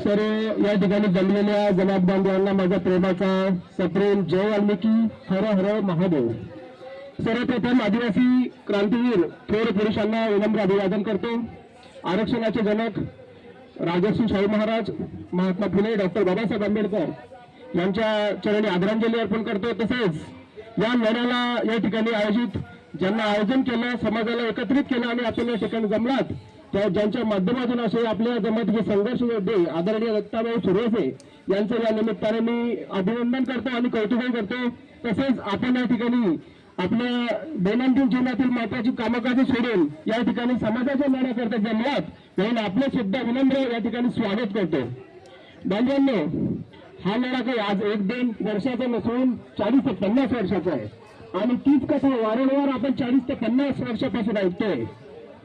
सर्व या ठिकाणी जमलेल्या जनाब बांधवांना माझा प्रेमाचा सप्रेम जय वाल्मिकी हर हर महादेव. सर्वप्रथम आदिवासी क्रांतीवीर थोर पुरुषांना विनम्र अभिवादन करतो. आरक्षणाचे जनक राजर्षी शाहू महाराज महात्मा फुले डॉक्टर बाबासाहेब आंबेडकर यांच्या चरणी आदरांजली अर्पण करतो. तसेच या लढ्याला या ठिकाणी आयोजित ज्यांना आयोजन केलं, समाजाला एकत्रित केलं आणि आपण या ठिकाणी जमलात त्या ज्यांच्या माध्यमातून असे आपल्या जमातीचे संघर्ष योद्धे आदरणीय दत्ताभाऊ सुरेसे यांचं या निमित्ताने मी अभिनंदन करतो आणि कौतुकही करतो. तसेच आपण या ठिकाणी आपल्या दैनंदिन जीवनातील महत्वाची कामकाजी सोडून या ठिकाणी समाजाच्या लढ्याकरता जमलात म्हणून आपले सुद्धा विनम्र या ठिकाणी स्वागत करतो. बांधवांनो, हा लढा काही आज 1-2 वर्षाचा नसून 40 ते 50 वर्षाचा आहे आणि तीच कथा वारंवार आपण 40 ते 50 वर्षापासून ऐकतोय.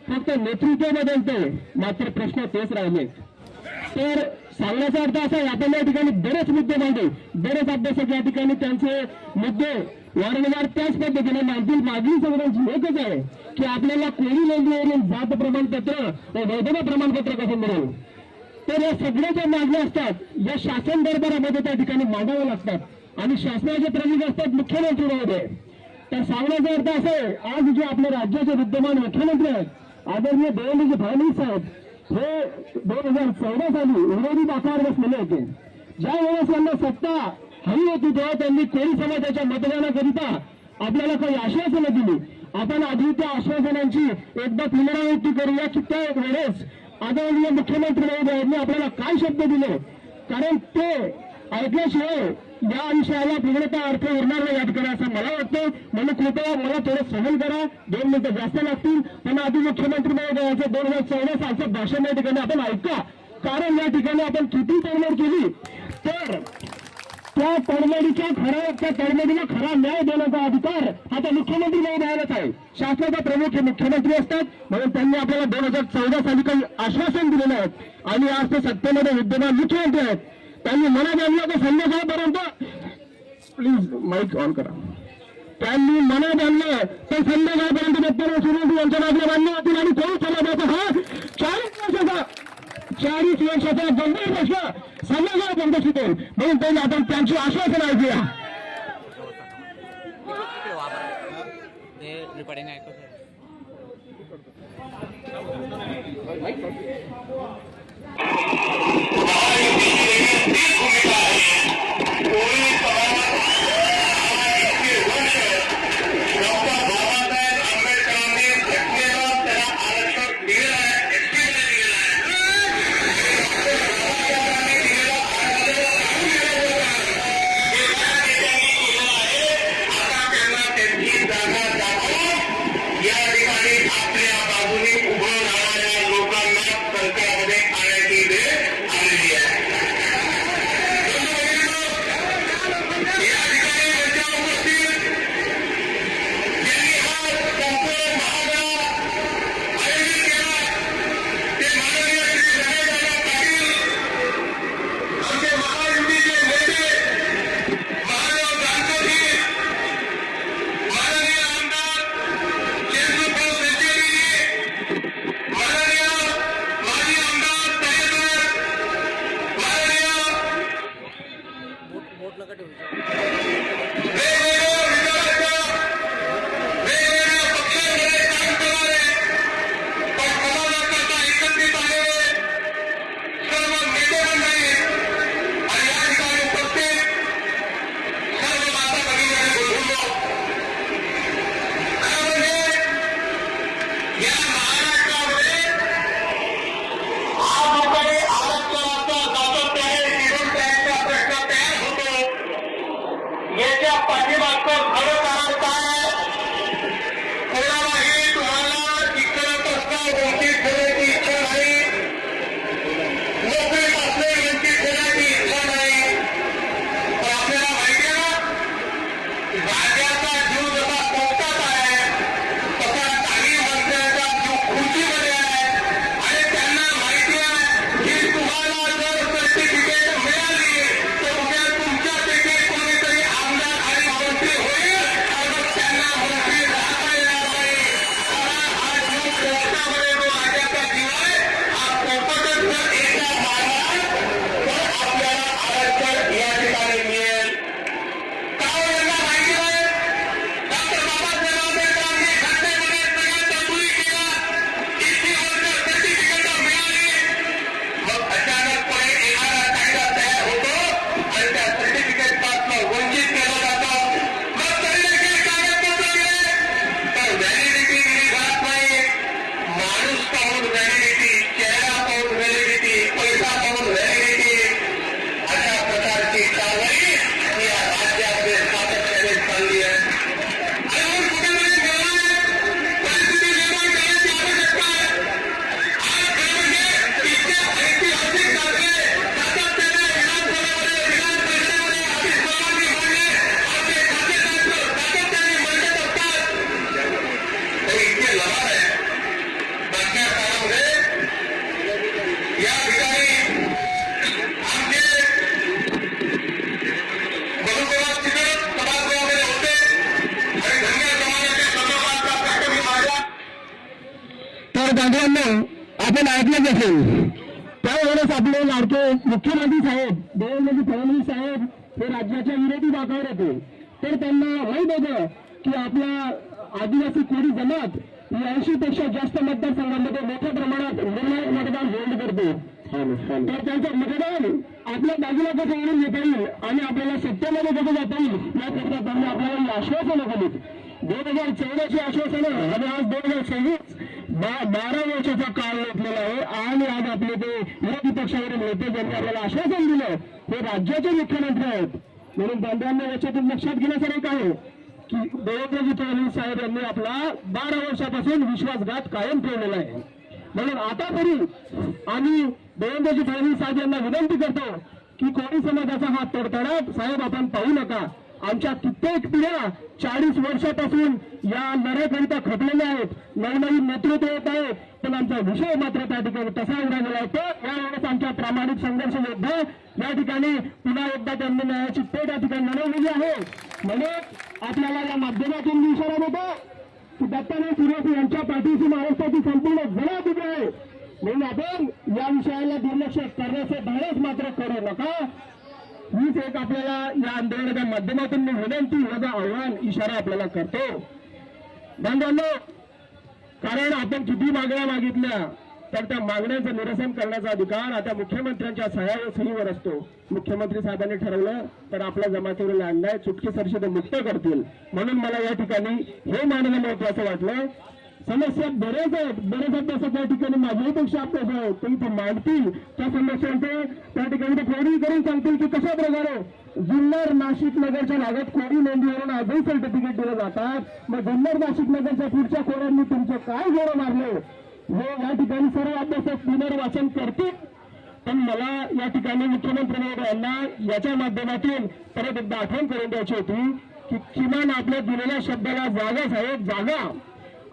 फक्त नेतृत्व बदलतंय, मात्र प्रश्न तेच राहिलेत. तर सांगण्याचा अर्थ असा आहे, आपण या ठिकाणी बरेच मुद्दे मांडू, बरेच अभ्यासक या ठिकाणी त्यांचे मुद्दे वारंवार त्याच पद्धतीने मागील संघटनांची एकच आहे की आपल्याला कोणी नोंदणीवरून जात प्रमाणपत्र व वैधता प्रमाणपत्र कसं मिळेल. तर या सगळ्या ज्या मागण्या असतात या शासन दरबारामध्ये त्या ठिकाणी मांडाव्या लागतात आणि शासनाचे प्रमुख असतात मुख्यमंत्री महोदय. तर सांगण्याचा अर्थ असा आहे, आज जे आपल्या राज्याचे विद्यमान मुख्यमंत्री आहेत आदरणीय देवेंद्रजी फडणवीस साहेब, हे 2014 साली विरोधी बाकावर बसलेले होते. ज्या वेळेस यांना सत्ता हवी होती तेव्हा त्यांनी कोळी समाजाच्या मतदानाकरिता आपल्याला काही आश्वासनं दिली. आपण आधी त्या आश्वासनांची एकदा पुनरावृत्ती करूया की त्या वेळेस आदरणीय मुख्यमंत्री महोदयांनी आपल्याला काय शब्द दिले, कारण ते ऐकल्याशिवाय या विषयाला पूर्णतः अर्थ उरणार नाही या ठिकाणी असं मला वाटतं. म्हणून कृपया मला थोडं सहन करा, 2 मिनिटं जास्त लागतील, पण आधी मुख्यमंत्री महोदयांचं 2014 सालचं भाषण या ठिकाणी आपण ऐका. कारण या ठिकाणी आपण किती तडमड केली तर त्या तडमडीला खरा न्याय देण्याचा अधिकार हा त्या मुख्यमंत्री महोदयालाच आहे. शासनाचा प्रमुख हे मुख्यमंत्री असतात, म्हणून त्यांनी आपल्याला 2014 साली काही आश्वासन दिलेलं आहे आणि आज ते सत्तेमध्ये विद्यमान मुख्यमंत्री आहेत. त्यांनी मनात आणलं तर संध्याकाळपर्यंत, प्लीज माईक ऑन करा, त्यांनी मनात आणलं तर संध्याकाळपर्यंत दत्ताभाऊ सुरेसे यांच्या मागण्या मान्य होतील आणि कोणी समाजाचा हा 40 वर्षाचा गंभीर प्रश्न संध्याकाळपर्यंत सुटेल. म्हणून त्यांनी आपण त्यांची आश्वासन ऐकूया. ऐकलंच असेल त्यावेळेस आपले लाडके मुख्यमंत्री साहेब देवेंद्र फडणवीस साहेब हे राज्याच्या विरोधी बाकावर होते. तर त्यांना माहीत होतं की आपला आदिवासी कोळी जमात ही 80पेक्षा जास्त मतदारसंघामध्ये मोठ्या प्रमाणात निर्णायक मतदान होल्ड करते. तर त्यांचं मतदान आपल्या बाजूला कसं आणून घेता येईल आणि आपल्याला सत्तेमध्ये कसं जाता येईल याकरता त्यांनी आपल्याला आश्वासनं दिलीत. 2014ची आश्वासनं आणि आज 2026 12 वर्षाचा काळ लोटलेला आहे आणि आज आपले ते विरोधी पक्षावरील नेते ज्यांनी आपल्याला आश्वासन दिलं हे राज्याचे मुख्यमंत्री आहेत. म्हणून बांधवांना याच्यातून लक्षात घेण्यासारखं आहे की देवेंद्रजी फडणवीस साहेब यांनी आपला 12 वर्षापासून विश्वासघात कायम ठेवलेला आहे. म्हणून आता तरी आम्ही देवेंद्रजी फडणवीस साहेब यांना विनंती करतो की कोळी समाजाचा हा तडतडाट साहेब आपण पाहू नका. आमच्या कित्येक पिढ्या 40 वर्षापासून या लढ्याकरिता खपलेल्या आहेत. नवनवीन नेतृत्व येत आहेत पण आमचा विषय मात्र त्या ठिकाणी तसा उडा गेला होता. यावेळेस आमच्या प्रामाणिक संघर्ष योद्धा या ठिकाणी पुन्हा एकदा त्यांनी न्यायाची पेट या ठिकाणी लढवलेली आहे. म्हणून आपल्याला या माध्यमातून मी इशारा देतो की दत्तात्रय सुरेश यांच्या पाठीशी महाराष्ट्राची संपूर्ण जमात उभी आहे. म्हणून आपण या विषयाला दुर्लक्ष करण्याचे धाडस मात्र करू नका. हीच एक आपल्याला या आंदोलनाच्या माध्यमातून मी विनंती माझं आव्हान इशारा आपल्याला करतो. बांधवांनो, कारण आपण किती मागण्या मागितल्या तर त्या मागण्यांचं निरसन करण्याचा अधिकार आता मुख्यमंत्र्यांच्या सहीवर असतो. मुख्यमंत्री साहेबांनी ठरवलं तर आपल्या जमातीवरील अन्याय चुटकीसरशी ते मुक्त करतील. म्हणून मला या ठिकाणी हे मानणं महत्वाचं वाटलं. समस्या बरेच अभ्यासात त्या ठिकाणी माझ्यापेक्षा अभ्यास आहेत ते इथे मांडतील त्या समस्यांचं त्या ठिकाणी ते फोडी करून सांगतील की कशा प्रकारे जुन्नर नाशिक नगरच्या भागात कोळी नोंदीवरून आजही सर्टिफिकेट दिलं जातात. मग जुन्नर नाशिक नगरच्या पुढच्या कोळ्यांनी तुमचं काय जोडं मारले हे या ठिकाणी सर्व अभ्यासक पुनर्वाचन करतील. पण मला या ठिकाणी मुख्यमंत्री महोदयांना याच्या माध्यमातून परत एकदा आठवण करून द्यायची होती की किमान आपल्या दिलेल्या शब्दाला जागा साहेब जागा.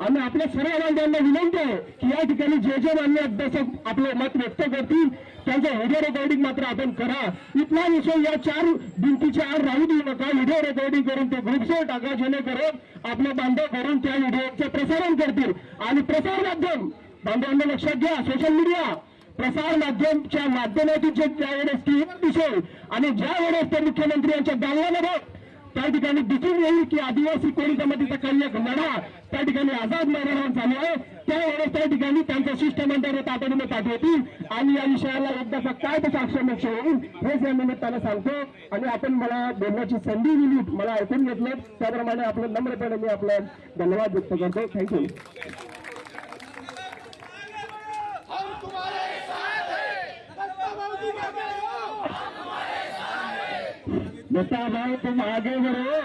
आणि आपल्या सर्व बांधवांना विनंती आहे की या ठिकाणी जे मान्य अभ्यासक आपले मत व्यक्त करतील त्यांचं व्हिडिओ रेकॉर्डिंग मात्र आपण करा. इथला विषय या 4 भिंतीच्या आड राहू देऊ नका. व्हिडिओ रेकॉर्डिंग करून ते ग्रुप्सवर टाका जेणेकरून आपले बांधव करून त्या व्हिडिओचं प्रसारण करतील. आणि प्रसार माध्यम बांधवांना लक्षात घ्या, सोशल मीडिया प्रसार माध्यमच्या माध्यमातून जे ज्यावेळेस टीव्हीवर दिसेल आणि ज्या वेळेस ते मुख्यमंत्री यांच्या दालनामध्ये त्या ठिकाणी दिसून येईल की आदिवासी कोळी जमातीचा काही एक लढा त्या ठिकाणी आझाद मैदानावर चालू आहे त्यावेळेस त्या ठिकाणी त्यांचं शिष्टमंडळ तातडीने पाठवतील आणि या विषयाला एकदा काय तसं आक्षेप होईल हेच या निमित्तानं सांगतो. आणि आपण मला बोलण्याची संधी दिली, मला ऐकून घेतलं, त्याप्रमाणे आपलं नम्रपणे मी आपलं धन्यवाद व्यक्त करतो. थँक्यू. दत्ता भाई तुम आगे बढ़ो.